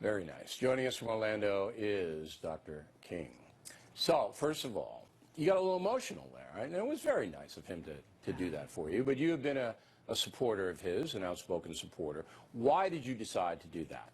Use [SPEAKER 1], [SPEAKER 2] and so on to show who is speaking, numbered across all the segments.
[SPEAKER 1] Very nice. Joining us from Orlando is Dr. King. So, first of all, you got a little emotional there, right? And it was very nice of him to do that for you. But you have been a supporter of his, an outspoken supporter. Why did you decide to do that?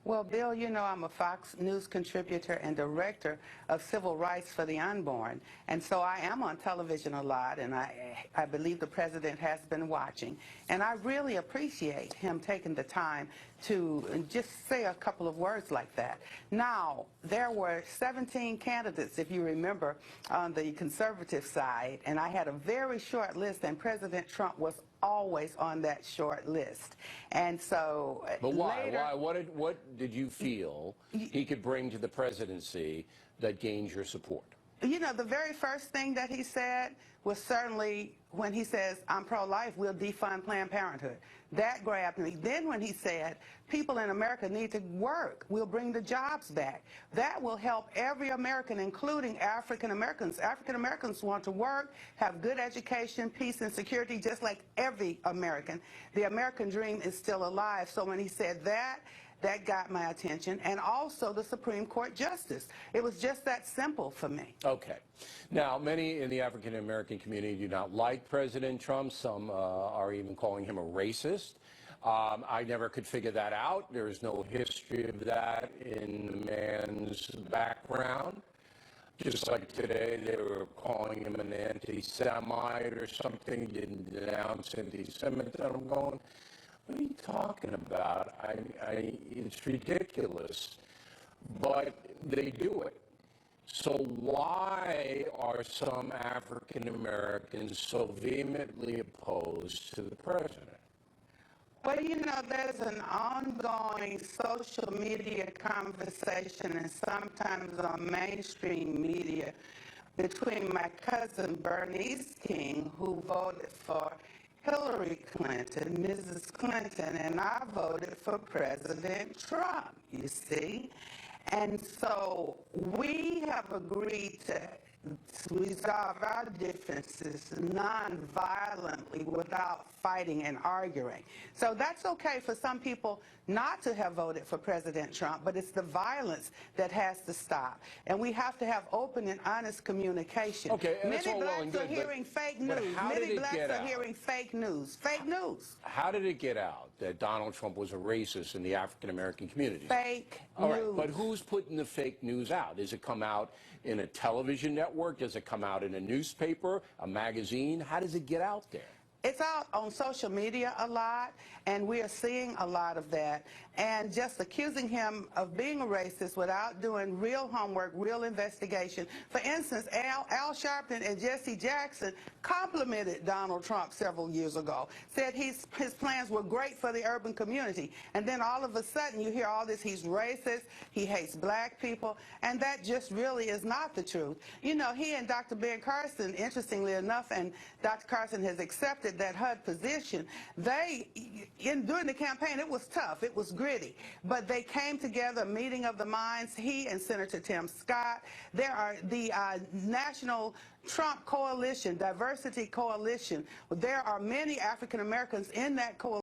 [SPEAKER 2] Well, Bill, you know I'm a Fox News contributor and director of civil rights for the unborn. And so I am on television a lot, and I believe the president has been watching. And I really appreciate him taking the time to just say a couple of words like that. Now, there were 17 candidates, if you remember, on the conservative side, and I had a very short list, and President Trump was always on that short list. And so
[SPEAKER 1] but why?
[SPEAKER 2] later,
[SPEAKER 1] Why? What did you feel he could bring to the presidency that gained your support?
[SPEAKER 2] You know, the very first thing that he said was certainly when he says, I'm pro-life, we'll defund Planned Parenthood. That grabbed me. Then when he said, people in America need to work, we'll bring the jobs back. That will help every American, including African Americans. African Americans want to work, have good education, peace, and security, just like every American. The American dream is still alive. So when he said that, that got my attention, and also the Supreme Court justice. It was just that simple for me.
[SPEAKER 1] Okay. Now, many in the African-American community do not like President Trump. Some are even calling him a racist. I never could figure that out. There is no history of that in the man's background. Just like today, they were calling him an anti-Semite or something. He didn't denounce anti-Semitism. I'm going, what are you talking about? It's ridiculous, but they do it. So why are some African Americans so vehemently opposed to the president?
[SPEAKER 2] Well, you know, there's an ongoing social media conversation, and sometimes on mainstream media, between my cousin Bernice King, who voted for Hillary Clinton, Mrs. Clinton, and I voted for President Trump, you see. And so we have agreed to resolve our differences non-violently without fighting and arguing. So that's okay for some people not to have voted for President Trump, but it's the violence that has to stop. And we have to have open and honest communication.
[SPEAKER 1] Okay, and
[SPEAKER 2] many blacks are hearing fake news. Many blacks are hearing fake news. Fake news.
[SPEAKER 1] How did it get out that Donald Trump was a racist in the African-American community?
[SPEAKER 2] Fake
[SPEAKER 1] All
[SPEAKER 2] news.
[SPEAKER 1] right, but who's putting the fake news out? Does it come out in a television network? Does it come out in a newspaper, a magazine? How does it get out there?
[SPEAKER 2] It's out on social media a lot, and we are seeing a lot of that. And just accusing him of being a racist without doing real homework, real investigation. For instance, Al Sharpton and Jesse Jackson complimented Donald Trump several years ago, said his plans were great for the urban community. And then all of a sudden you hear all this, he's racist, he hates black people, and that just really is not the truth. You know, he and Dr. Ben Carson, interestingly enough, and Dr. Carson has accepted that HUD position, during the campaign, it was tough, it was gritty, but they came together, a meeting of the minds, he and Senator Tim Scott. There are the National Trump Coalition, Diversity Coalition. There are many African Americans in that coalition.